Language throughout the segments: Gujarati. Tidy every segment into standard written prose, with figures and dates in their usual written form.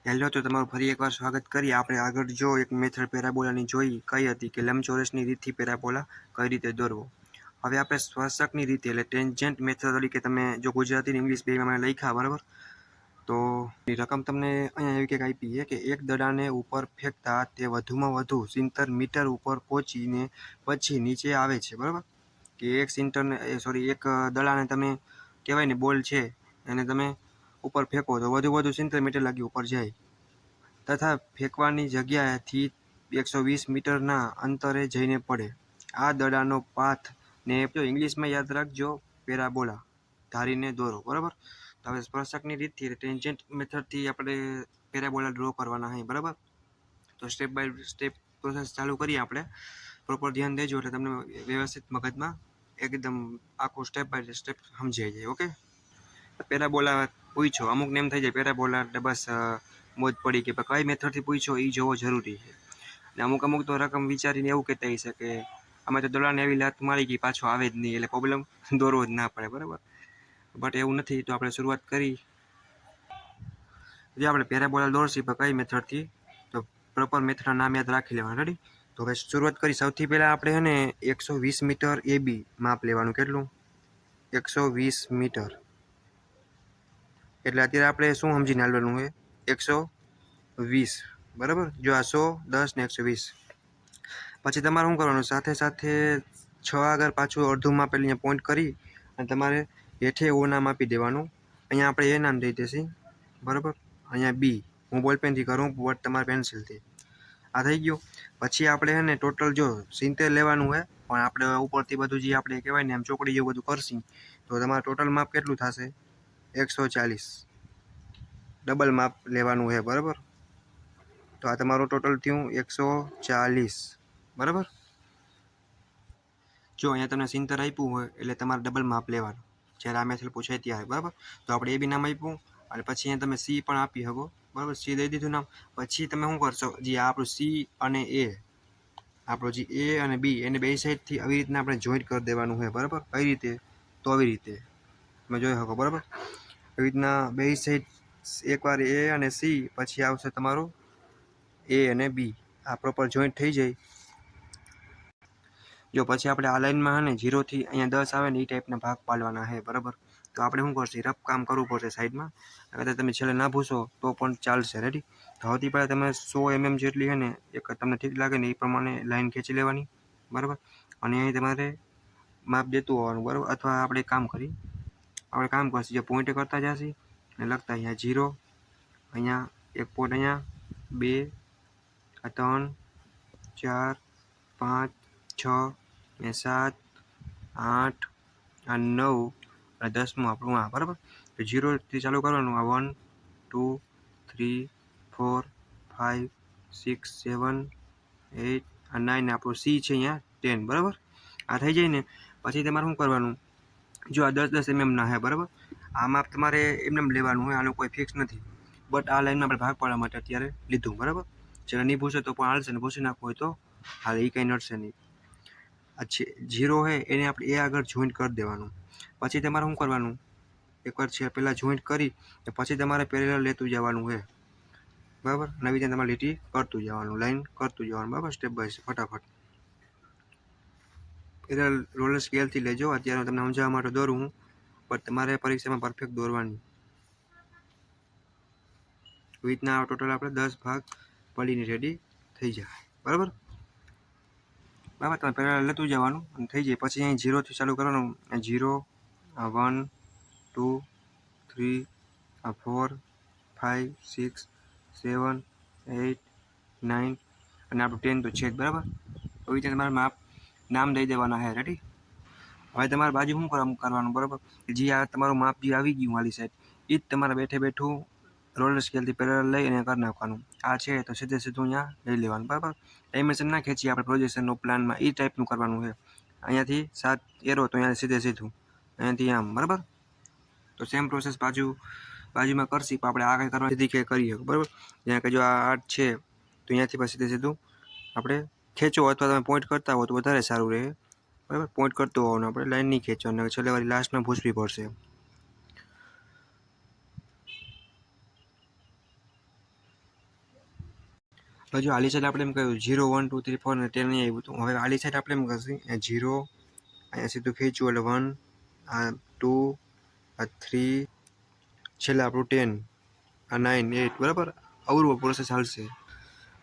હેલો, તો તમારું ફરી એકવાર સ્વાગત કરીએ. આપણે આગળ જો એક મેથડ પેરાબોલાની જોઈ કઈ હતી કે લંબચોરસની રીતથી પેરાબોલા કઈ રીતે દોરવો. હવે આપણે સ્પર્શકની રીતે એટલે ટેન્જન્ટ મેથડ તરીકે તમે જો ગુજરાતી અને ઇંગ્લિશ બેમાં મને લખ્યા બરાબર, તો રકમ તમને અહીંયા એવી કંઈક આપી છે કે એક દડાને ઉપર ફેંકતા તે વધુમાં વધુ 70 મીટર ઉપર પહોંચીને પછી નીચે આવે છે. બરાબર, કે એક દડાને તમે કહેવાય ને બોલ છે એને તમે ઉપર ફેંકો તો વધુ 70 મીટર લાગી ઉપર જાય, તથા ફેંકવાની જગ્યાએથી 120 મીટરના અંતરે જઈને પડે. આ દડાનો પાથ ને ઇંગ્લિશમાં યાદ રાખજો, પેરાબોલા ધારીને દોરો. બરાબર, તો હવે સ્પર્શકની રીતથી ટેન્જન્ટ મેથડથી આપણે પેરાબોલા ડ્રો કરવાના હોય. બરાબર, તો સ્ટેપ બાય સ્ટેપ પ્રોસેસ ચાલુ કરીએ. આપણે પ્રોપર ધ્યાન દેજો એટલે તમને વ્યવસ્થિત મગજમાં એકદમ આખું સ્ટેપ બાય સ્ટેપ સમજાઈ જાય. ઓકે, પેરાબોલા પૂછો અમુક નેમ થઈ જાય પેરાબોલા એટલે બસ મોજ પડી કે કઈ મેથડથી પૂછો એ જોવો જરૂરી છે. ને અમુક તો રકમ વિચારીને એવું કહેતા હશે કે અમે તો દડાને એવી લાત મારી ગઈ પાછો આવે જ નહીં એટલે પ્રોબ્લેમ દોરવો જ ના પડે. બરાબર, બટ એવું નથી. તો આપણે શરૂઆત કરી. જે આપણે પેરાબોલા દોરશી પણ કઈ મેથડથી, તો પ્રોપર મેથડના નામ યાદ રાખી લેવાનું. રેડી, તો હવે શરૂઆત કરી. સૌથી પહેલાં આપણે છે ને 120 મીટર AB માપ લેવાનું. કેટલું? 120 મીટર. એટલે અત્યારે આપણે શું સમજીને હાલવાનું હોય? 120. બરાબર, જો આ 100, 10 ને 120. પછી તમારે શું કરવાનું? સાથે સાથે 6 આગળ પાછું અડધું માપેલી પોઈન્ટ કરી અને તમારે હેઠે ઓ નામ આપી દેવાનું. અહીંયા આપણે એ નામ દઈ દેશી. બરાબર, અહીંયા બી હું બોલપેનથી કરું, બટ તમારે પેન્સિલથી. આ થઈ ગયું. પછી આપણે છે ને ટોટલ જો 70 લેવાનું હોય, પણ આપણે ઉપરથી બધું જે આપણે કહેવાય ને એમ ચોકડી જેવું બધું કરશી તો તમારે ટોટલ માપ કેટલું થશે? 140. ડબલ માપ લેવાનું છે. બરાબર, તો આ તમારું ટોટલ થયું 140. બરાબર, જો અહીંયા તમને 70 આપ્યું હોય એટલે તમારે ડબલ માપ લેવાનું જ્યારે આ મેથડ પૂછાય ત્યારે. બરાબર, તો આપણે એ બી નામ આપ્યું અને પછી અહીંયા તમે સી પણ આપી શકો. બરાબર, સી દઈ દીધું નામ. પછી તમે શું કરશો? જે આપણું સી અને એ, આપણો જે એ અને બી એને બે સાઈડથી આવી રીતના આપણે જોઈન્ટ કરી દેવાનું હોય. બરાબર, કઈ રીતે? તો આવી રીતે તમે જોઈ શકો. બરાબર, એવી રીતના બે સાઈડ એકવાર એ અને સી, પછી આવશે તમારું એ અને બી. આ પ્રોપર જોઈન્ટ થઈ જાય. જો પછી આપણે આ લાઈનમાં ને 0 થી અહીંયા 10 આવે ને એ ટાઈપના ભાગ પાડવાના છે. બરાબર, તો આપણે શું કરશું? રફ કામ કરવું પડશે સાઈડમાં. અગર તમે છેલ્લે ના ભૂસો તો પણ ચાલશે. રેડી, તો સૌથી પહેલાં તમે 100 mm જેટલી છે ને એક તમને ઠીક લાગે ને એ પ્રમાણે લાઈન ખેંચી લેવાની. બરાબર, અને અહીં તમારે માપ દેતું હોવાનું. બરાબર, અથવા આપણે કામ કરશું જે પોઈન્ટ કરતા જશે અને લખતા અહીંયા 0, અહીંયા એક પોઈન્ટ, અહીંયા 2, 3, 4, 5, 6 ને 7, 8 આ 9 અને 10મું આપણું આ. બરાબર, તો 0થી ચાલુ કરવાનું. આ 1, 2, 3, 4, 5, 6, 7, 8 આ 9 આપણું સી છે અહીંયા 10. બરાબર, આ થઈ જાય ને પછી તમારે શું કરવાનું? જો આ 10 mm ના છે. બરાબર, આ માપ તમારે એમને લેવાનું હોય, આનું કોઈ ફિક્સ નથી. બટ આ લાઈનમાં આપણે ભાગ પાડવા માટે અત્યારે લીધું. બરાબર, જેને નહીં ભૂસે તો પણ હાલશે ને ભૂસી નાખવું હોય તો હાલ, એ કંઈ નડશે નહીં. આ 0 છે એને આપણે એ આગળ જોઈન્ટ કરી દેવાનું. પછી તમારે શું કરવાનું? એકવાર છે પહેલાં જોઈન્ટ કરી પછી તમારે પેરેલલ લેતું જવાનું છે. બરાબર, નવી રીતે તમારે લીટી કરતું જવાનું, લાઈન કરતું જવાનું. બરાબર, સ્ટેપ બાય સ્ટેપ ફટાફટ. પેરેલલ રોલર સ્કેલથી લેજો. અત્યારે હું તમને સમજાવવા માટે દોરું હું, પણ તમારે પરીક્ષામાં પરફેક્ટ દોરવાની. એવી રીતના ટોટલ આપણે 10 ભાગ પડીને રેડી થઈ જાય. બરાબર, તમે પહેલાં લેતું જવાનું અને થઈ જાય. પછી અહીં 0થી ચાલુ કરવાનું. 0, 1, 2, 3, 4, 5, 6, 7, 8, 9 અને આપણું 10 તો છે જ. બરાબર, એવી રીતે તમારે નામ દઈ દેવાના છે. રેડી, હવે તમારે બાજુ શું કરવાનું? બરાબર, જે આ તમારું માપ જે આવી ગયું વાલી સાઈડ એ જ તમારે બેઠું રોલર સ્કેલથી પેરેલલ લઈ અને કરી નાખવાનું. આ છે તો સીધું અહીંયા લઈ લેવાનું. બરાબર, ડાયમેન્શન ના ખેંચીએ આપણે પ્રોજેક્શનનો પ્લાનમાં એ ટાઈપનું કરવાનું છે. અહીંયાથી 7 એરો તો અહીંયા સીધું અહીંયાથી આમ. બરાબર, તો સેમ પ્રોસેસ બાજુમાં કરશી પણ આપણે આ કંઈ કરવા સીધી કરીએ. બરાબર, જ્યાં કે જો આ 8 છે તો અહીંયાથી પછી સીધું આપણે ખેંચો અથવા તમે પોઈન્ટ કરતા હો તો વધારે સારું રહે. બરાબર, પોઈન્ટ કરતો હોવાનું આપણે લાઈન નહીં ખેંચવાની, છેલ્લે વારી લાસ્ટમાં ભૂસવી પડશે. જો આલી સાઈડ આપણે એમ કહ્યું 0 1 2 3 4 અને 10 નહીં આવ્યું હતું. હવે આલી સાઈડ આપણે એમ કરશું 0 અહીંયા સીધું ખેંચ્યું એટલે 1 આ 2 આ 3 છેલ્લે આપણું 10 આ 9 8 બરાબર. અવરું પ્રોસેસ હાલશે.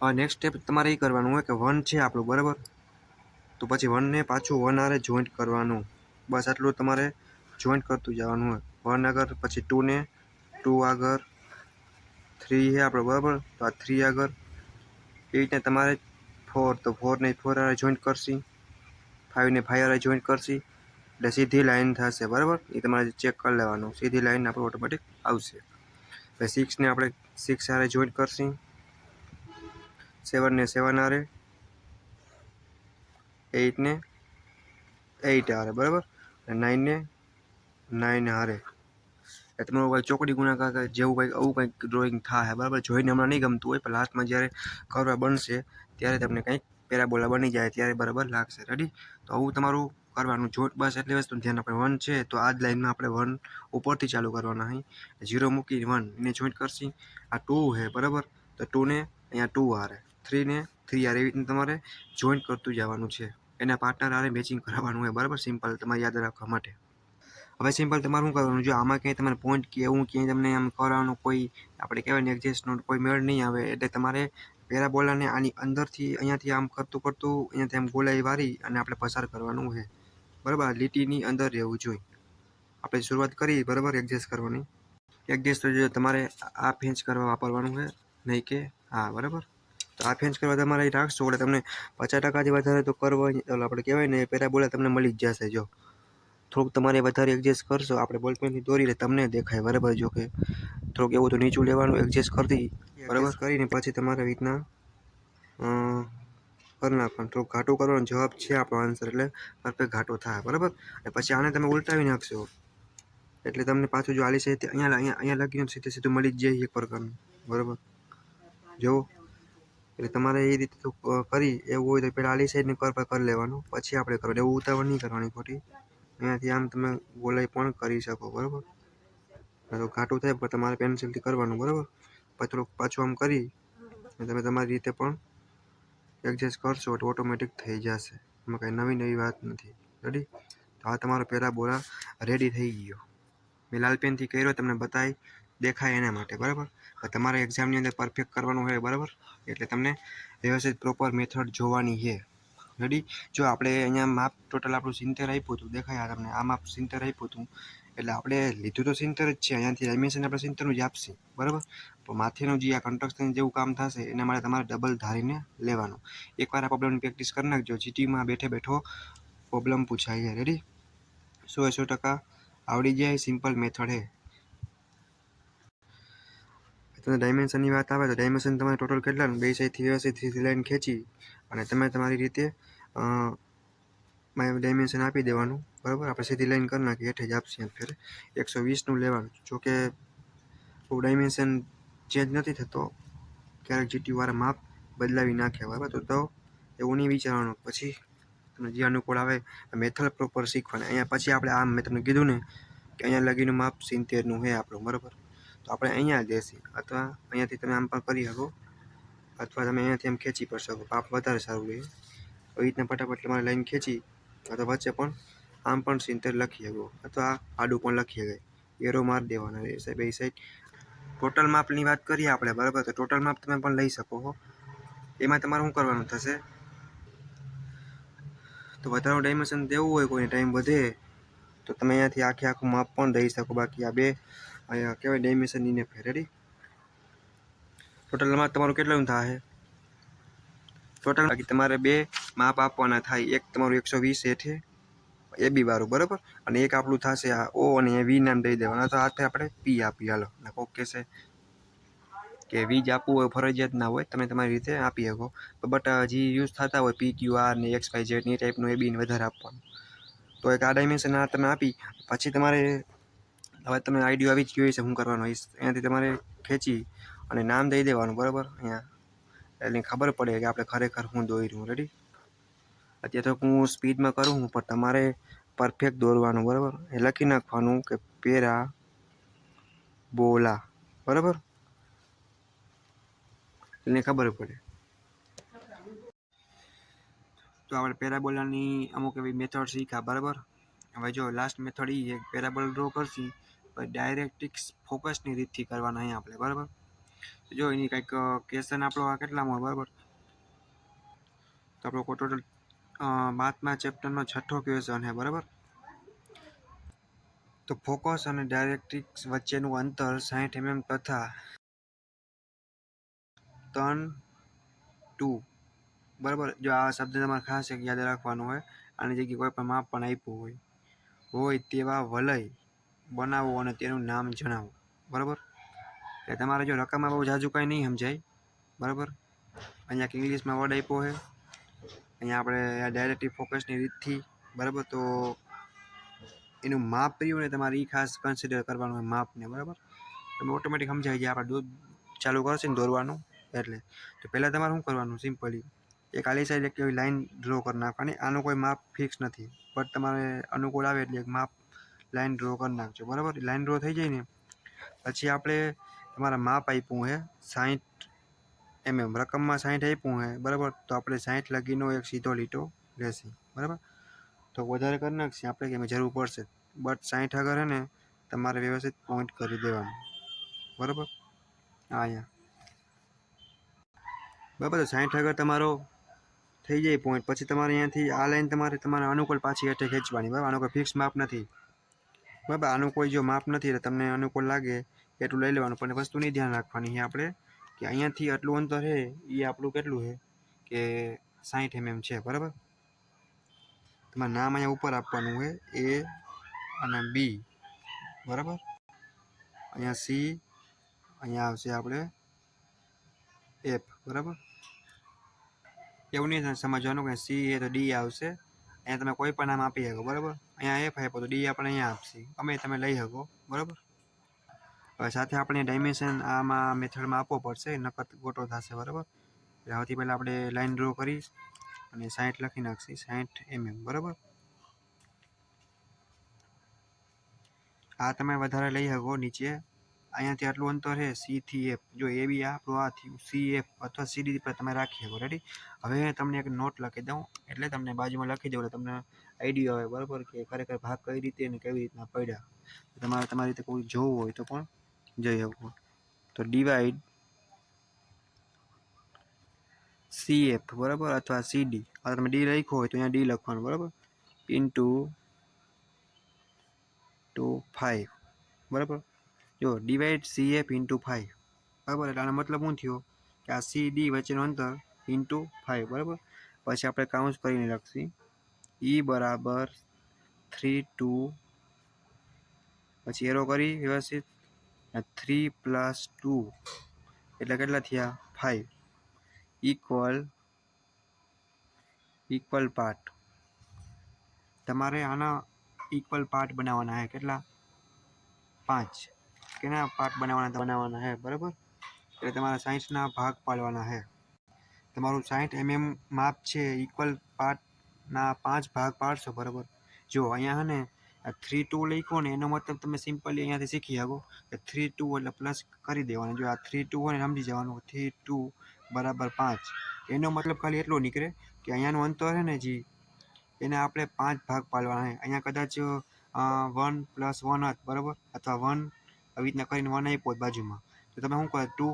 હવે નેક્સ્ટ સ્ટેપ તમારે એ કરવાનું હોય કે 1 છે આપણું બરાબર, તો પછી 1 ને પાછું 1 આરે જોઈન્ટ કરવાનું. બસ આટલું તમારે જોઈન્ટ કરતું જવાનું હોય. 1 આગળ, પછી 2 ને 2 આગળ, 3 છે આપણો બરાબર, તો આ 3 આગળ, 8 ને તમારે 4, તો 4 ને 4 આરે જોઈન્ટ કરશી, 5 ને 5 આરે જોઈન્ટ કરશી, એટલે સીધી લાઈન થશે બરાબર. એ તમારે ચેક કરી લેવાનું, સીધી લાઈન આપણે ઓટોમેટિક આવશે. હવે 6 ને આપણે 6 આરે જોઈન્ટ કરશી, 7 ને 7 આરે, 8 ને 8 આરે બરાબર, અને 9 ને 9 આરે. એ તમારું કંઈ ચોકડી ગુણાકાર જેવું કંઈક આવું કંઈક ડ્રોઈંગ થાય બરાબર. જોઈને હમણાં નહીં ગમતું હોય, પણ લાસ્ટમાં જ્યારે કરવા બનશે ત્યારે તમને કંઈક પેરાબોલા બની જાય ત્યારે બરાબર લાગશે. રેડી? તો આવું તમારું કરવાનું. જોઈન્ટ બસ એટલી વસ્તુ ધ્યાન આપણે 1 છે તો આ જ લાઈનમાં આપણે 1 ઉપરથી ચાલુ કરવાના અહીં, 0 મૂકી 1 એને જોઈન્ટ કરશી. આ 2 છે બરાબર, તો 2 ને અહીંયા 2 આરે, 3 ને 3 આરે, એવી રીતના તમારે જોઈન્ટ કરતું જવાનું છે. એના પાર્ટનર આરે મેચિંગ કરાવવાનું હોય બરાબર. સિમ્પલ તમારે યાદ રાખવા માટે. હવે સિમ્પલ તમારે શું કરવાનું, જો આમાં ક્યાંય તમારે પોઈન્ટ કે એવું ક્યાંય તમને આમ કરવાનું કોઈ આપણે કહેવાય ને એડજસ્ટનો કોઈ મેળ નહીં આવે, એટલે તમારે પેરાબોલાને આની અંદરથી અહીંયાથી આમ કરતું અહીંયાથી આમ ગોલાઈ વારી અને આપણે પસાર કરવાનું છે બરાબર. લીટીની અંદર રહેવું જોઈએ. આપણે શરૂઆત કરી બરાબર એડજસ્ટ કરવાની. એડજસ્ટ તો જો તમારે આ ફેન્ચ કરવા વાપરવાનું છે, નહીં કે હા બરાબર. તો આ ફેન્ચ કરવા તમારે રાખશો એટલે તમને 50%થી વધારે તો કરવા આપણે કહેવાય ને પેરાબોલા તમને મળી જ જશે. જો થોડુંક તમારે વધારે એડજસ્ટ કરશો, આપણે બોલ પેનથી દોરી એટલે તમને દેખાય બરાબર. જો કે થોડુંક એવું તો નીચું લેવાનું એડજસ્ટ કરતી બરાબર. કરીને પછી તમારે રીતના કરી નાખવાનું. થોડુંક ઘાટું કરવાનો જવાબ છે આપણો આન્સર, એટલે પરફેક્ટ ઘાટો થાય બરાબર. અને પછી આને તમે ઉલટાવી નાખશો એટલે તમને પાછું જો આલી છે અહીંયા લગીને સીધું મળી જ જાય એક પ્રકારનું બરાબર. જો એટલે તમારે એ રીતે કરી એવું હોય તો પહેલાં આલી સાઈડને કરી લેવાનું, પછી આપણે કરવાનું. એવું ઉતાવળ નહીં કરવાની ખોટી. અહીંયાથી આમ તમે ગોલાઈ પણ કરી શકો બરાબર. તો ઘાટું થાય પણ તમારે પેન્સિલથી કરવાનું બરાબર. પછી થોડુંક પાછું આમ કરી અને તમે તમારી રીતે પણ એડજસ્ટ કરશો એટલે ઓટોમેટિક થઈ જશે. એમાં કાંઈ નવી વાત નથી. રેડી? તો આ તમારો પેરાબોલા રેડી થઈ ગયો. મેં લાલ પેનથી કર્યો તમને બતાવી દેખાય એના માટે બરાબર. તમારે એક્ઝામની અંદર પરફેક્ટ કરવાનું હોય બરાબર, એટલે તમને વ્યવસ્થિત પ્રોપર મેથડ જોવાની છે. રેડી? જો આપણે અહીંયા માપ ટોટલ આપણું 70 આપ્યું હતું, દેખાય તમને આ માપ 70 આપ્યું હતું, એટલે આપણે લીધું તો 70 જ છે. અહીંયાથી ડાયમેન્શન આપણે 70નું જ આપશે બરાબર. તો માથેનું જે આ કન્સ્ટ્રક્શન જેવું કામ થશે એના માટે તમારે ડબલ ધારીને લેવાનું. એકવાર આ પ્રોબ્લેમની પ્રેક્ટિસ કરી નાખજો, જીટીમાં બેઠો પ્રોબ્લેમ પૂછાય છે. રેડી? 100% આવડી જાય. સિમ્પલ મેથડ છે. તમે ડાયમેન્શનની વાત આવે તો ડાયમેન્શન તમારે ટોટલ કેટલાનું, બે સાઈડથી વ્યવસ્થિત સીધી લાઈન ખેંચી અને તમે તમારી રીતે ડાયમેન્શન આપી દેવાનું બરાબર. આપણે સીધી લાઈન કરી નાખીએ, હેઠે જ આપશે ફેર 120નું લેવાનું. જોકે ડાયમેન્શન ચેન્જ નથી થતો, ક્યારેક જીટીવાળા માપ બદલાવી નાખે બરાબર. તો એવું નહીં વિચારવાનું. પછી તમને જે અનુકૂળ આવે મેથડ પ્રોપર શીખવાની. અહીંયા પછી આપણે આમ મેં તમને કીધું ને કે અહીંયા લગીનું માપ 70નું છે આપણું બરાબર, તો આપણે અહીંયા દેશી અથવા અહીંયાથી તમે આમ પણ કરી શકો, અથવા તમે અહીંયાથી આમ ખેંચી પણ શકો. માપ વધારે સારું રહે. આવી રીતના ફટાફટ તમારે લાઈન ખેંચી અથવા વચ્ચે પણ આમ પણ 70 લખી શકો, અથવા આડું પણ લખી શકાય. એરો મારી દેવાના રહેશે બે સાઈડ. ટોટલ માપની વાત કરીએ આપણે બરાબર, તો ટોટલ માપ તમે પણ લઈ શકો છો. એમાં તમારે શું કરવાનું થશે, તો વધારે ડાયમેન્શન દેવું હોય, કોઈને ટાઈમ વધે તો તમે અહીંયાથી આખું માપ પણ દઈ શકો. બાકી આ બે અહીંયા કહેવાય ડાયમેન્શન ઇને ફેર. રેડી? ટોટલ માપ તમારું કેટલું થાય ટોટલ, બાકી તમારે બે માપ આપવાના થાય. એક તમારું 120 હેઠે AB વાળું બરાબર, અને એક આપણું થશે આ O અને V નામ દઈ દેવાના. તો હાથે આપણે P આપી. હાલો, કોક કહેશે કે V જ આપવું હોય ફરજિયાત ના હોય, તમે તમારી રીતે આપી શકો. બટ જે યુઝ થતા હોય PQR ને XYZ ની ટાઈપનું AB ને વધારે આપવાનું. તો એક આ ડાયમેન્શન આ તમે આપી, પછી તમારે હવે તમે આઈડિયો આવી જ ગયો છે શું કરવાનું. અહીંયાથી તમારે ખેંચી અને નામ દઈ દેવાનું બરાબર. અહીંયા એટલે ખબર પડે કે આપણે ખરેખર હું દોરી રહ્યું. રેડી? અત્યારે તો હું સ્પીડમાં કરું છું, પણ તમારે પરફેક્ટ દોરવાનું બરાબર. એ લખી નાખવાનું કે પેરાબોલા બરાબર, એટલે ખબર પડે. તો આપણે પેરાબોલાની અમુક એવી મેથડ શીખ્યા, બરાબર. હવે જો લાસ્ટ મેથડ એ એક પેરાબોલ ડ્રો કરશી પણ ડાયરેક્ટ્રિક્સ ફોકસની રીતથી કરવાના અહીંયા આપણે, બરાબર. જો એની કંઈક ક્વેશ્ચન આપણો આ કેટલામાં, બરાબર. તો આપણો ટોટલ 5મા ચેપ્ટરનો 6થો ક્વેશ્ચન છે, બરાબર. તો ફોકસ અને ડાયરેક્ટ્રિક્સ વચ્ચેનું અંતર 60 mm તથા ટર્ન 2, બરાબર. જો આ શબ્દ તમારે ખાસ એક યાદ રાખવાનો હોય. આની જગ્યાએ કોઈ પણ માપ પણ આપ્યું હોય તેવા વલય બનાવો અને તેનું નામ જણાવો, બરાબર. એટલે તમારે જો રકમમાં બહુ જાજુ કાંઈ નહીં સમજાય, બરાબર. અહીંયા ઇંગ્લિશમાં વર્ડ આપ્યો છે, અહીંયા આપણે ડાયરેક્ટિવ ફોકસની રીતથી, બરાબર. તો એનું માપ રહ્યું ને તમારે એ ખાસ કન્સિડર કરવાનું હોય માપને, બરાબર. તમે ઓટોમેટિક સમજાઈ જાય. આપણે દૂધ ચાલુ કરશે ને દોરવાનું એટલે તો પહેલાં તમારે શું કરવાનું, સિમ્પલી એક આલી સાઈડ એક એવી લાઈન ડ્રો કરી નાખવાની. આનું કોઈ માપ ફિક્સ નથી, બટ તમારે અનુકૂળ આવે એટલે એક માપ લાઈન ડ્રો કરી નાખજો, બરાબર. લાઈન ડ્રો થઈ જાય ને પછી આપણે તમારા માપ આપ્યું છે 60 mm, રકમમાં 60 આપ્યું છે, બરાબર. તો આપણે 60 લગીનો એક સીધો લીટો રહેશે, બરાબર. તો વધારે કરી નાખશે આપણે કે જરૂર પડશે, બટ 60 આગળ છે ને તમારે વ્યવસ્થિત પોઈન્ટ કરી દેવાનું, બરાબર. અહીંયા બરાબર. તો 60 આગળ તમારો થઈ જાય પોઈન્ટ, પછી તમારે અહીંયાથી આ લાઈન તમારા અનુકૂળ પાછી હેઠે ખેંચવાની, બરાબર. આનું કોઈ ફિક્સ માપ નથી, બરાબર. આનું કોઈ જો માપ નથી એટલે તમને અનુકૂળ લાગે એટલું લઈ લેવાનું. પણ વસ્તુની ધ્યાન રાખવાની છે આપણે કે અહીંયાથી આટલું અંતર છે એ આપણું કેટલું છે કે 60 mm છે, બરાબર. તમારે નામ અહીંયા ઉપર આપવાનું છે A અને B, બરાબર. અહીંયા C, અહીંયા આવશે આપણે F, બરાબર. એવું નહીં સમજવાનું કે C એ તો D આવશે. અહીંયા તમે કોઈ પણ નામ આપી શકો, બરાબર. અહીંયા F આપ્યો તો D આપણે અહીંયા આપશે, અમે તમે લઈ શકો, બરાબર. હવે સાથે આપણે ડાયમેન્શન આમાં મેથડમાં આપવો પડશે, નકર ગોટો થશે, બરાબર. એટલે સૌથી પહેલાં આપણે લાઈન ડ્રો કરી અને 60 લખી નાખશી, 60 mm, બરાબર. આ તમે વધારે લઈ શકો નીચે. અહીંયાથી આટલું અંતર છે C થી F. જો AB આપણું આ થયું CF અથવા CD પર તમે રાખી શકો, રેડી. હવે તમને એક નોટ લખી દઉં એટલે તમને બાજુમાં લખી દઉં એટલે તમને આઈડિયા આવે, બરાબર, કે ખરેખર ભાગ કઈ રીતે અને કેવી રીતના પડ્યા. તમારે તમારી રીતે કોઈ જોવું હોય તો પણ જઈ શકો. તો ડિવાઈડ CF, બરાબર, અથવા CD. હવે તમે D લખ્યો હોય તો અહીંયા D લખવાનું, બરાબર, ઇન્ટુ 5, બરાબર. જો ડિવાઈડ CF ઇન્ટુ 5, બરાબર. એટલે આનો મતલબ શું થયો કે આ CD વચ્ચેનું અંતર ઇન્ટુ 5, બરાબર. પછી આપણે કાઉન્સ કરીને લખશી E બરાબર 3 2, પછી એરો કરી વ્યવસ્થિત 3 + 2 એટલે કેટલા થયા 5 ઇક્વલ પાર્ટ. તમારે આના ઇક્વલ પાર્ટ બનાવવાના છે, કેટલા 5. કેના પાર્ટ બનાવવાના છે, બરાબર. એટલે તમારે 60ના ભાગ પાડવાના છે. તમારું 60 mm માપ છે, ઇક્વલ પાર્ટના 5 ભાગ પાડશો, બરાબર. જો અહીંયા છે ને 3 2 લખ્યો ને એનો મતલબ તમે સિમ્પલી અહીંયાથી શીખી શકો કે 3 2 એટલે પ્લસ કરી દેવાનું. જો આ 3 2 હોય ને સમજી જવાનું 3 2 બરાબર 5. એનો મતલબ ખાલી એટલો નીકળે કે અહીંયાનું અંતર છે ને જી એને આપણે 5 ભાગ પાડવાના છે. અહીંયા કદાચ 1 + 1 હોત, બરાબર, અથવા 1 આવી રીતના કરીને 1 આપ્યો બાજુમાં તો તમે શું કરો 2,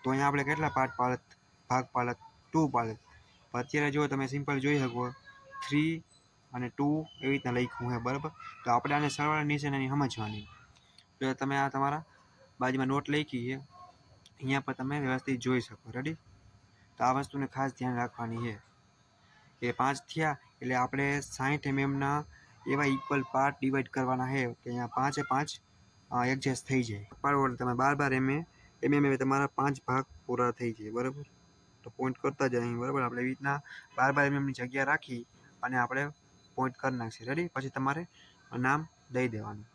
તો અહીંયા આપણે કેટલા ભાગ પાડત 2 પાડત. અત્યારે જો તમે સિમ્પલ જોઈ શકો 3 અને 2 એવી રીતના લખ્યું છે, બરાબર. તો આપણે આને સરવાળા નિશાની સમજવાની. તો તમે આ તમારા બાજુમાં નોટ લખી છે અહીંયા પર તમે વ્યવસ્થિત જોઈ શકો, રેડી. તો આ વસ્તુને ખાસ ધ્યાન રાખવાની છે કે 5 થયા એટલે આપણે 60 mmના એવા ઇક્વલ પાર્ટ ડિવાઈડ કરવાના છે કે અહીંયા 5 એ 5 એડજસ્ટ થઈ જાય. પાડો તમે 12 mm તમારા 5 ભાગ પૂરા થઈ જાય, બરાબર. તો પોઈન્ટ કરતા જાય અહીં, બરાબર. આપણે એવી રીતના 12 mmની જગ્યા રાખી અને આપણે પોઈન્ટ કરી નાખીએ, રેડી. પછી તમારે નામ દઈ દેવાનું.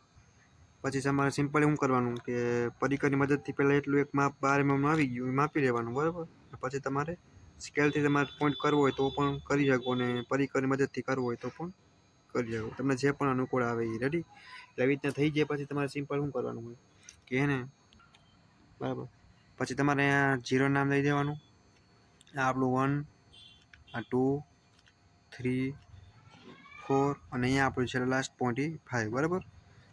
પછી તમારે સિમ્પલી શું કરવાનું કે પરિકરની મદદથી પહેલાં એટલું એક માપ 12 mm આવી ગયું એ માપી લેવાનું, બરાબર. પછી તમારે સ્કેલથી તમારે પોઈન્ટ કરવો હોય તો પણ કરી શકો અને પરિકરની મદદથી કરવો હોય તો પણ કરી શકો. તમને જે પણ અનુકૂળ આવે એ, રેડી. એટલે એવી રીતના થઈ જાય પછી તમારે સિમ્પલ શું કરવાનું હોય કે એને, બરાબર. પછી તમારે અહીંયા 0 નામ દઈ દેવાનું. આ આપણું 1, આ 2, 3 4 અને અહીંયા આપણું છે લાસ્ટ પોઈન્ટ 5 બરાબર.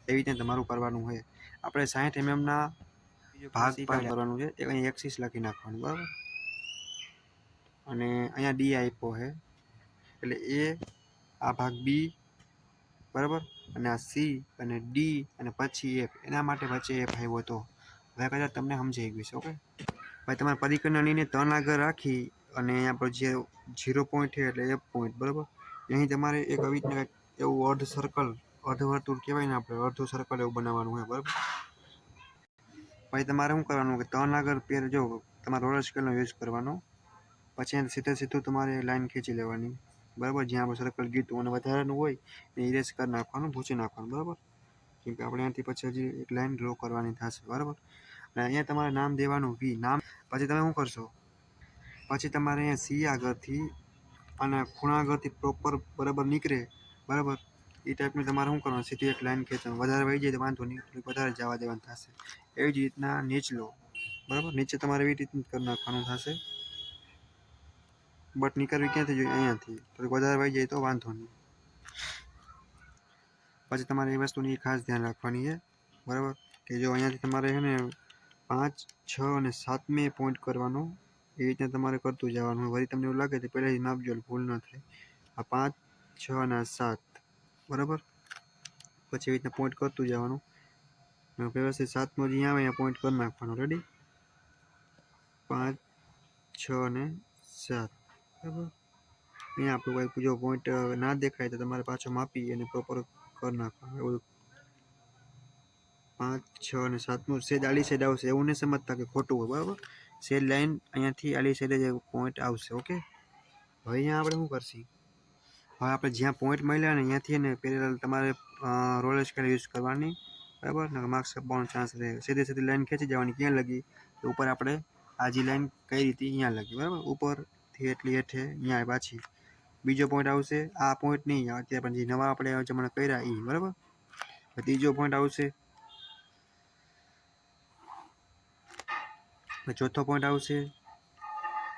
એવી રીતે તમારું કરવાનું હોય. આપણે 60 mmના ભાગ કરવાનું છે. એક અહીંયા એક્સિસ લખી નાખવાનું બરાબર. અને અહીંયા ડી આપ્યો છે એટલે એ આ ભાગ બી બરાબર અને આ સી અને ડી અને પછી એફ. એના માટે વચ્ચે એફ આવ્યો હતો. હવે કદાચ તમને સમજાઈ ગયું છે. ઓકે ભાઈ તમારે પરિકરના લીને 3 આગળ રાખી અને આપણો જે 0 પોઈન્ટ છે એટલે એફ પોઈન્ટ બરાબર. અહીં તમારે એક આવી રીતના એવું અર્ધ સર્કલ અર્ધ વર્તુળ કહેવાય ને આપણે અર્ધું સર્કલ એવું બનાવવાનું હોય બરાબર. પછી તમારે શું કરવાનું કે 3 આગળ પેર જો તમારે રોલર સ્કેલનો યુઝ કરવાનો. પછી સીધું તમારે લાઈન ખેંચી લેવાની બરાબર. જ્યાં આપણે સર્કલ ગીતું અને વધારાનું હોય એ ઇરેઝ કરી નાખવાનું, ભૂંસી નાખવાનું બરાબર. કેમ કે આપણે અહીંયાથી પછી હજી એક લાઈન ડ્રો કરવાની થશે બરાબર. અને અહીંયા તમારે નામ દેવાનું વી નામ. પછી તમે શું કરશો, પછી તમારે અહીંયા સી આગળથી અને ખૂણા આગળથી પ્રોપર બરાબર નીકળે બરાબર. એ ટાઈપની તમારે શું કરવાનું, સીધી એક લાઈન ખેંચવાનું. વધારે વહી જાય તો વાંધો નહીં, થોડીક વધારે જવા દેવાનું થશે. એવી જ રીતના નીચલો બરાબર. નીચે તમારે એવી રીતનું કરી નાખવાનું થશે. બટ નીકળવી ક્યાંથી જોઈએ, અહીંયાથી. થોડીક વધારે વહી જાય તો વાંધો નહીં. પછી તમારે એ વસ્તુની ખાસ ધ્યાન રાખવાની છે બરાબર કે જો અહીંયાથી તમારે છે ને 5 6 અને 7મે પોઈન્ટ કરવાનો. એ રીતે તમારે કરતું જવાનું. વળી તમને એવું લાગે તો પહેલાંથી નાપજો, ભૂલ ન થાય. આ 5 6 અને 7 બરાબર. પછી એવી રીતના પોઈન્ટ કરતું જવાનું. વ્યવસ્થિત 7મો જે આવે અહીંયા પોઈન્ટ કરી નાખવાનો. રેડી 5 6 અને 7 બરાબર. અહીંયા આપણું કંઈક જો પોઈન્ટ ના દેખાય તો તમારે પાછો માપી અને પ્રોપર કરી નાખવાનું. એવું 5 6 અને 7મું સેજ આડી સાઈડ આવશે. એવું નહીં સમજતા કે ખોટું હોય બરાબર. સેજ લાઈન અહીંયાથી આડી સાઈડે જ પોઈન્ટ આવશે. ઓકે હવે અહીંયા આપણે શું કરશું, હવે આપણે જ્યાં પોઈન્ટ મળ્યા ને અહીંયાથી ને પેરેલલ તમારે રોલર સ્કેલ યુઝ કરવાની બરાબર. ને માર્ક્સ કપાવવાનો ચાન્સ રહે. સીધી લાઈન ખેંચી જવાની. ક્યાં લગી તો ઉપર આપણે આ જે લાઈન કઈ રીતે અહીંયા લગી બરાબર. ઉપરથી એટલી હેઠે અહીંયા પાછી બીજો પોઈન્ટ આવશે. આ પોઈન્ટ નહીં અત્યારે પણ જે નવા આપણે જમણે કર્યા એ બરાબર. ત્રીજો પોઈન્ટ આવશે, ચોથો પોઈન્ટ આવશે.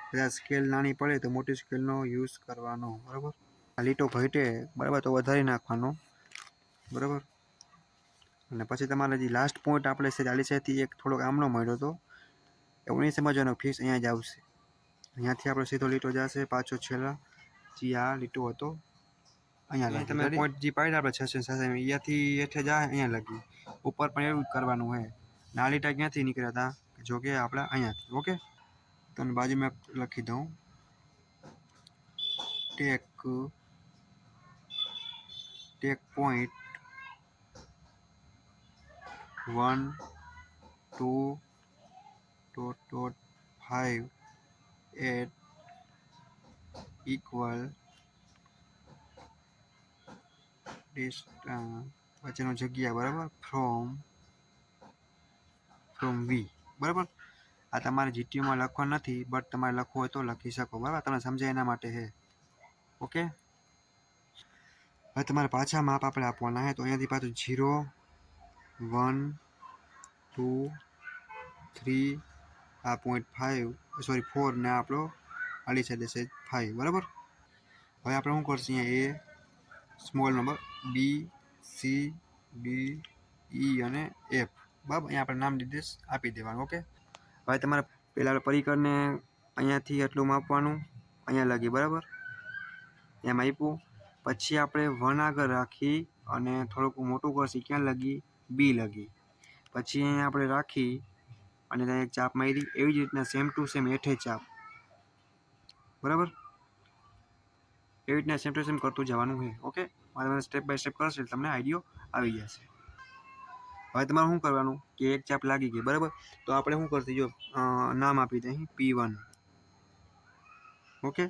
કદાચ સ્કેલ નાની પડે તો મોટી સ્કેલનો યુઝ કરવાનો બરાબર. આ લીટો ઘટે બરાબર તો વધારી નાખવાનો બરાબર. અને પછી તમારે જે લાસ્ટ પોઈન્ટ આપણે છે 40થી એક થોડોક આમનો મળ્યો હતો એવું નહીં સમજવાનો, ફિક્સ અહીંયા જ આવશે. અહીંયાથી આપણો સીધો લીટો જશે પાછો છેલ્લા જે આ લીટો હતો અહીંયા તમે પોઈન્ટ જે પાડ્યા આપણે 6 7 અહીંયાથી હેઠે જાય અહીંયા લગી. ઉપર પણ એવું જ કરવાનું હોય. ના લીટા ક્યાંથી નીકળ્યા હતા જો કે આપણે અહીંયાથી. ઓકે તમને બાજુમાં લખી દઉં, ટેક પોઈન્ટ 1 2 .5 at equal વચ્ચેનો જગ્યા બરાબર ફ્રોમ વી બરાબર. આ તમારે જીટીયુમાં લખવા નથી બટ તમારે લખવું હોય તો લખી શકો બરાબર. તમને સમજાય એના માટે છે. ઓકે હવે તમારે પાછા માપ આપણે આપવાના છે તો અહીંયાથી પાછું 0 1 2 3 આ પોઈન્ટ 5 સોરી 4 ને આપણો આડી સાઈડ છે 5 બરાબર. હવે આપણે શું કરશું અહીંયા A small number B C D E અને એફ બરાબર. અહીંયા આપણે નામ નિર્દેશ આપી દેવાનું. ઓકે હવે તમારે પહેલાં પરિકરને અહીંયાથી એટલું માપવાનું અહીંયા લગી બરાબર. એમ આપ્યું પછી આપણે 1 આગળ રાખી અને થોડુંક મોટું કરશું ક્યાં લગી બી લગી. પછી અહીંયા આપણે રાખી અને ત્યાં એક ચાપ મારી. એવી જ રીતના સેમ ટુ સેમ હેઠે ચાપ બરાબર. એવી રીતના સેમ ટુ સેમ કરતું જવાનું છે. ઓકે મારે સ્ટેપ બાય સ્ટેપ કરશે તમને આઈડિયો આવી જશે. હવે તમારે શું કરવાનું કે એક ચાપ લાગી ગઈ બરાબર તો આપણે શું કરશું જો નામ આપી દઈએ P1. ઓકે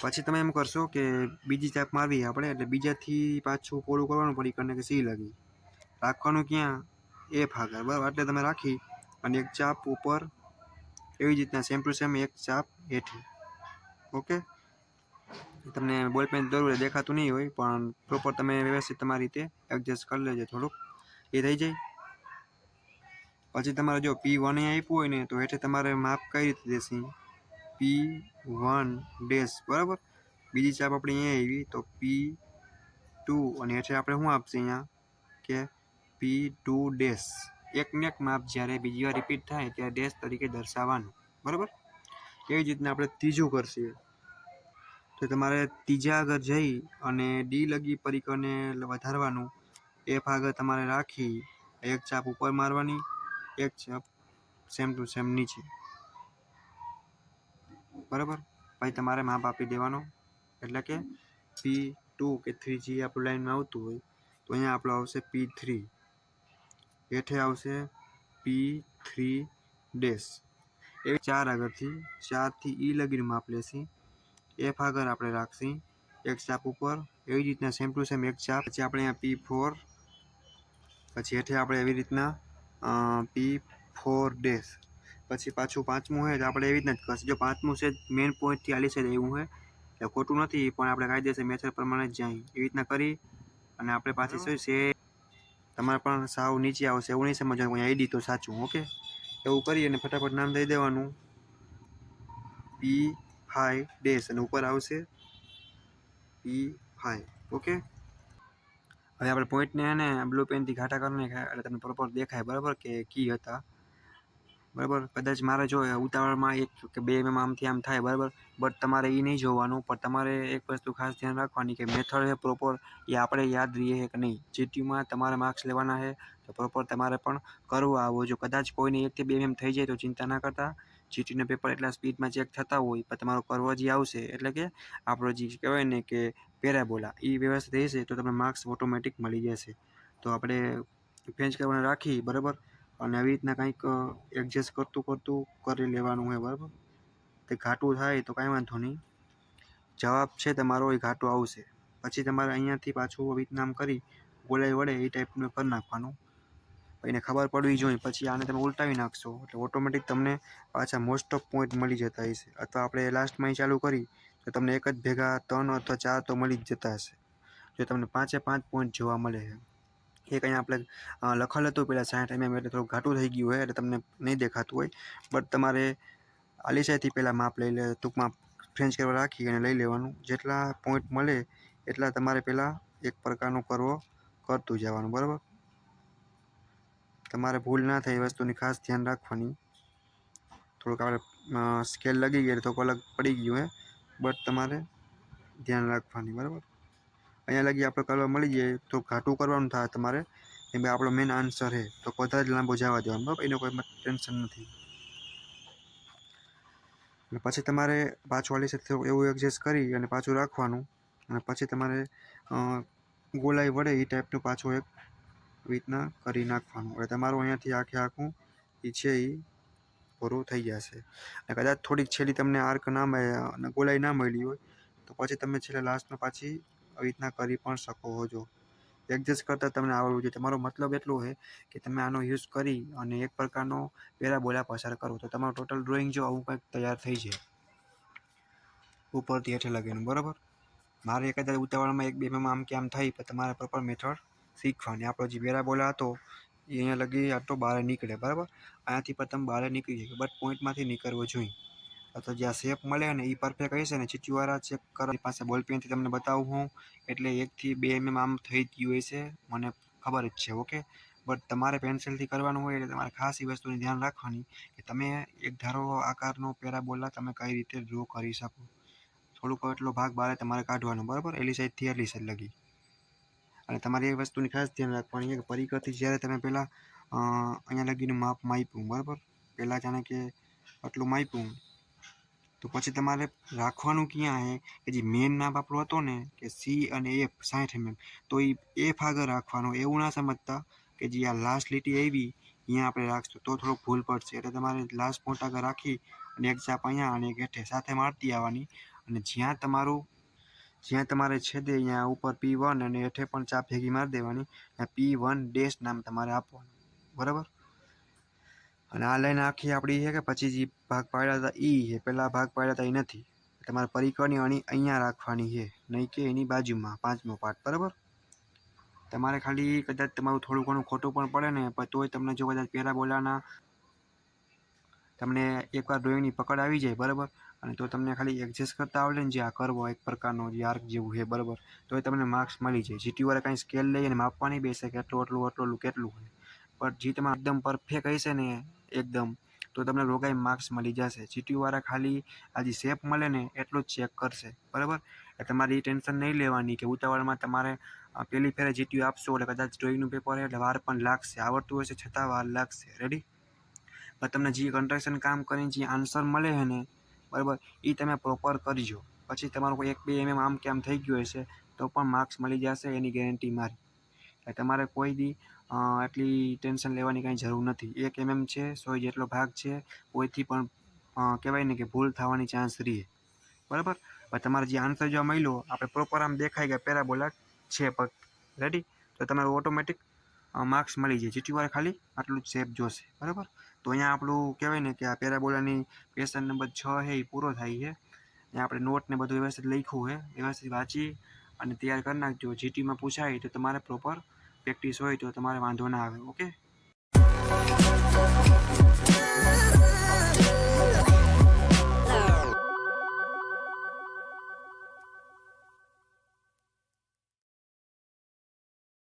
પછી તમે એમ કરશો કે બીજી ચાપ મારવી આપણે એટલે બીજાથી પાછું પોળું કરવાનું પડી કરીને કે સી લગી રાખવાનું ક્યાં એફ આગળ બરાબર. એટલે તમે રાખી અને એક ચાપ ઉપર એવી જ રીતના સેમ ટુ સેમ એક ચાપ હેઠી. ઓકે તમને બોલપેન જરૂર દેખાતું નહીં હોય પણ પ્રોપર તમે વ્યવસ્થિત તમારી રીતે એડજસ્ટ કરી લેજો થોડુંક એ થઈ જાય. પછી તમારે જો P1 આપ્યું હોય ને તો હેઠે તમારે માપ કઈ રીતે દેશે P1 ડેશ બરાબર. બીજી ચાપ આપણે અહીંયા આવી તો P2 અને હેઠળ આપણે શું આપશે અહીંયા કે P2 ડેશ એકને એક માપ જ્યારે બીજી વાર રિપીટ થાય ત્યારે ડેશ તરીકે દર્શાવવાનું, બરાબર. એવી જ રીતના આપણે ત્રીજું કરશે તો તમારે ત્રીજા આગળ જઈ અને ડી લગી પરિકરને વધારવાનું. F આગળ તમારે રાખી એક ચાપ ઉપર મારવાની, એક ચાપ સેમ ટુ સેમ નીચે, બરાબર. પછી તમારે માપ આપી દેવાનો, એટલે કે P2 કે 3 જે આપણું લાઈનમાં આવતું હોય તો અહીંયા આપણો આવશે P3, હેઠે આવશે P3 ડેશ. એવી 4 આગળથી 4 થી E લગીને માપ લેશી. F આગળ આપણે રાખશી એક ચાપ ઉપર, એવી રીતના સેમ ટુ સેમ એક ચાપ. પછી આપણે અહીંયા P4, પછી હેઠે આપણે એવી રીતના P4 ડેશ. પછી પાછું પાંચમું હોય તો આપણે એવી રીતના જ કરશું. જો પાંચમું છે મેઇન પોઈન્ટથી આલી છે એવું હોય એટલે ખોટું નથી, પણ આપણે કાયદેસર મેથડ પ્રમાણે જ જાય એવી રીતના કરી અને આપણે પાછી શું છે તમારે પણ સાવ નીચે આવશે એવું નહીં સમજવાનું, આઈડી તો સાચું, ઓકે. એવું કરી અને ફટાફટ નામ દઈ દેવાનું P5 ડેશ અને ઉપર આવશે P5, ઓકે. હવે આપણે પોઈન્ટને એને બ્લુ પેનથી ઘાટા કરી નાખ્યા એટલે તમને પ્રોપર દેખાય, બરાબર, કે કી હતા, બરાબર. કદાચ મારે જો ઉતાવળમાં 1 કે 2 mm આમથી આમ થાય, બરાબર, બટ તમારે એ નહીં જોવાનું. પણ તમારે એક વસ્તુ ખાસ ધ્યાન રાખવાની કે મેથડ છે પ્રોપર એ આપણે યાદ રહીએ કે નહીં. જીટીયુમાં તમારે માર્ક્સ લેવાના છે તો પ્રોપર તમારે પણ કરવું આવો. જો કદાચ કોઈને 1 થી 2 mm થઈ જાય તો ચિંતા ના કરતા. જીટીયુના પેપર એટલા સ્પીડમાં ચેક થતા હોય પણ તમારો કરવો જે આવશે એટલે કે આપણો જે કહેવાય ને કે પેરાબોલા એ વ્યવસ્થિત રહેશે તો તમને માર્ક્સ ઓટોમેટિક મળી જશે. તો આપણે ફેન્ચ કરવાનું રાખી, બરાબર, અને આવી રીતના કંઈક એડજસ્ટ કરતું કરી લેવાનું હોય, બરાબર. તે ઘાટું થાય તો કાંઈ વાંધો નહીં, જવાબ છે તમારો એ ઘાટો આવશે. પછી તમારે અહીંયાથી પાછું આવી રીતના આમ કરી ગોળાઈ વડે એ ટાઈપનું કરી નાખવાનું. એને ખબર પડવી જોઈએ. પછી આને તમે ઉલટાવી નાખશો એટલે ઓટોમેટિક તમને પાછા મોસ્ટ ઓફ પોઈન્ટ મળી જતા હશે. અથવા આપણે લાસ્ટમાં ચાલુ કરી તો તમને એક જ ભેગા 3 અથવા 4 તો મળી જ જતા હશે. જો તમને 5 પોઈન્ટ જોવા મળે છે. એક અહીંયા આપણે લખેલ હતું પેલા 60 mm એટલે થોડું ઘાટું થઈ ગયું હોય એટલે તમને નહીં દેખાતું હોય. બટ તમારે આલી સાઈડથી પહેલાં માપ લઈ લે, ટૂંકમાં ફ્રેન્ચ કરવા રાખી અને લઈ લેવાનું. જેટલા પોઈન્ટ મળે એટલા તમારે પહેલાં એક પ્રકારનો કરવો કરતું જવાનું, બરાબર. તમારે ભૂલ ના થાય એ વસ્તુની ખાસ ધ્યાન રાખવાની. થોડુંક આપણે સ્કેલ લગી ગઈ તો અલગ પડી ગયું હે, બટ તમારે ધ્યાન રાખવાની, બરાબર. અહીંયા લગી આપણે કરવા મળી જાય તો ઘાટું કરવાનું થાય તમારે, કેમ કે આપણો મેઇન આન્સર છે તો બધા જ લાંબો જવા દેવાનો, બરાબર. એનો કોઈ ટેન્શન નથી. અને પછી તમારે પાછું આલી સાથે એવું એડજસ્ટ કરી અને પાછું રાખવાનું. અને પછી તમારે ગોલાઈ વડે એ ટાઈપનું પાછું એક રીતના કરી નાખવાનું. એટલે તમારું અહીંયાથી આખું એ છે એ પૂરું થઈ જશે. અને કદાચ થોડીક છેલ્લી તમને આર્ક ના મળે, ગોલાઈ ના મળી હોય તો પછી તમે છેલ્લે લાસ્ટમાં પાછી આવી રીતના કરી પણ શકો છો. એડજસ્ટ કરતાં તમને આવડવું જોઈએ. તમારો મતલબ એટલો છે કે તમે આનો યુઝ કરી અને એક પ્રકારનો પેરાબોલા પસાર કરો તો તમારું ટોટલ ડ્રોઈંગ જો આવું કંઈક તૈયાર થઈ જાય ઉપરથી હેઠે લગીને, બરાબર. મારે કદાચ ઉતાવળમાં 1-2 mm આમ કે આમ થઈ પણ તમારે પ્રોપર મેથડ શીખવાની. આપણો જે પેરાબોલા હતો એ અહીંયા લગી આટલો બહાર નીકળે, બરાબર. અહીંયાથી પણ તમે બહાર નીકળી જાય બટ પોઈન્ટમાંથી નીકળવો જોઈએ. અથવા જે આ શેપ મળે ને એ પરફેક્ટ હશે ને ચીચીવાળા ચેક કરવા પાસે બોલપેનથી તમને બતાવું હું એટલે 1 થી 2 mm આમ થઈ જ ગયું હશે, મને ખબર જ છે, ઓકે. બટ તમારે પેન્સિલથી કરવાનું હોય એટલે તમારે ખાસ એ વસ્તુની ધ્યાન રાખવાની કે તમે એક ધારો આકારનો પેરાબોલા તમે કઈ રીતે ડ્રો કરી શકો. થોડુંક એટલો ભાગ બહાર તમારે કાઢવાનો, બરાબર, એલી સાઈડથી આટલી સાઈડ લગી. અને તમારે એ વસ્તુની ખાસ ધ્યાન રાખવાની કે પરિકરથી જ્યારે તમે પહેલાં અહીંયા લગીનું માપ માપ્યું, બરાબર, પહેલાં જાણે કે આટલું માપ્યું તો પછી તમારે રાખવાનું ક્યાં છે કે જે મેઇન માપ આપણો હતો ને કે સી અને એફ 60 mm તો એ એફ આગળ રાખવાનો. એવું ના સમજતા કે જે આ લાસ્ટ લીટી આવી અહીંયા આપણે રાખશું તો થોડુંક ભૂલ પડશે. એટલે તમારે લાસ્ટ પોઈન્ટ આગળ રાખી અને એક ચાપ અહીંયા અને એક હેઠે સાથે મારતી આવવાની. અને જ્યાં તમારે છેદે અહીંયા ઉપર P1 અને હેઠે પણ ચાપ ભેગી મારી દેવાની. P1 ડેશ નામ તમારે આપવાનું, બરાબર. અને આ લાઈન આખી આપણી છે કે પછી જે ભાગ પાડ્યા હતા એ છે, પહેલાં ભાગ પાડ્યા હતા એ નથી. તમારે પરિકરની અહીંયા રાખવાની છે, નહીં કે એની બાજુમાં 5મો પાર્ટ, બરાબર. તમારે ખાલી કદાચ તમારું થોડું ઘણું ખોટું પણ પડે ને પણ તોય તમને જો કદાચ પેરાબોલાના તમને એકવાર ડ્રોઈંગની પકડ આવી જાય, બરાબર, અને તો તમને ખાલી એડજસ્ટ કરતા આવડે ને જે આ કરવો એક પ્રકારનો જે આર્ક જેવું છે બરાબર, તો એ તમને માર્ક્સ મળી જાય. જીટીયુ વાળા કાંઈ સ્કેલ લઈને માપવા નહીં બેસે કે એટલું કેટલું હોય, પણ જે તમે એકદમ પરફેક્ટ હશે ને એકદમ, તો તમને રોગાઈ માર્ક્સ મળી જશે. જીટીયુ વાળા ખાલી આ જે શેપ મળે ને એટલું જ ચેક કરશે બરાબર. એટલે તમારે એ ટેન્શન નહીં લેવાની કે ઉતાવળમાં તમારે પહેલી ફેરે જીટીયુ આપશો એટલે કદાચ ડ્રોઈંગનું પેપર એટલે વાર પણ લાગશે, આવડતું હશે છતાં વાર લાગશે. રેડી? પણ તમને જે કન્સ્ટ્રક્શન કામ કરીને જે આન્સર મળે છે ને બરાબર, એ તમે પ્રોપર કરજો. પછી તમારું કોઈ 1-2 mm આમ કે આમ થઈ ગયું હશે તો પણ માર્ક્સ મળી જશે, એની ગેરંટી મારી. એટલે તમારે કોઈ દી એટલી ટેન્શન લેવાની કાંઈ જરૂર નથી. 1 mm છે, 100 જેટલો ભાગ છે, કોઈથી પણ કહેવાય ને કે ભૂલ થવાની ચાન્સ રહે બરાબર. પણ તમારે જે આન્સર જો મળ્યો આપણે પ્રોપર આમ દેખાય કે પેરાબોલા છે પગ, રેડી, તો તમારું ઓટોમેટિક માર્ક્સ મળી જાય. જીટીયુ ખાલી આટલું જ શેપ જોશે બરાબર. તો અહીંયા આપણું કહેવાય ને કે આ પેરાબોલાની ક્વેશ્ચન નંબર 6 છે એ પૂરો થાય છે. અહીંયા આપણે નોટ ને બધું વ્યવસ્થિત લખ્યું છે, વ્યવસ્થિત વાંચી અને તૈયાર કરી નાખજો. જીટીયુમાં પૂછાય તો તમારે પ્રોપર પ્રેક્ટિસ હોય તો તમારે વાંધો ના આવે. ઓકે.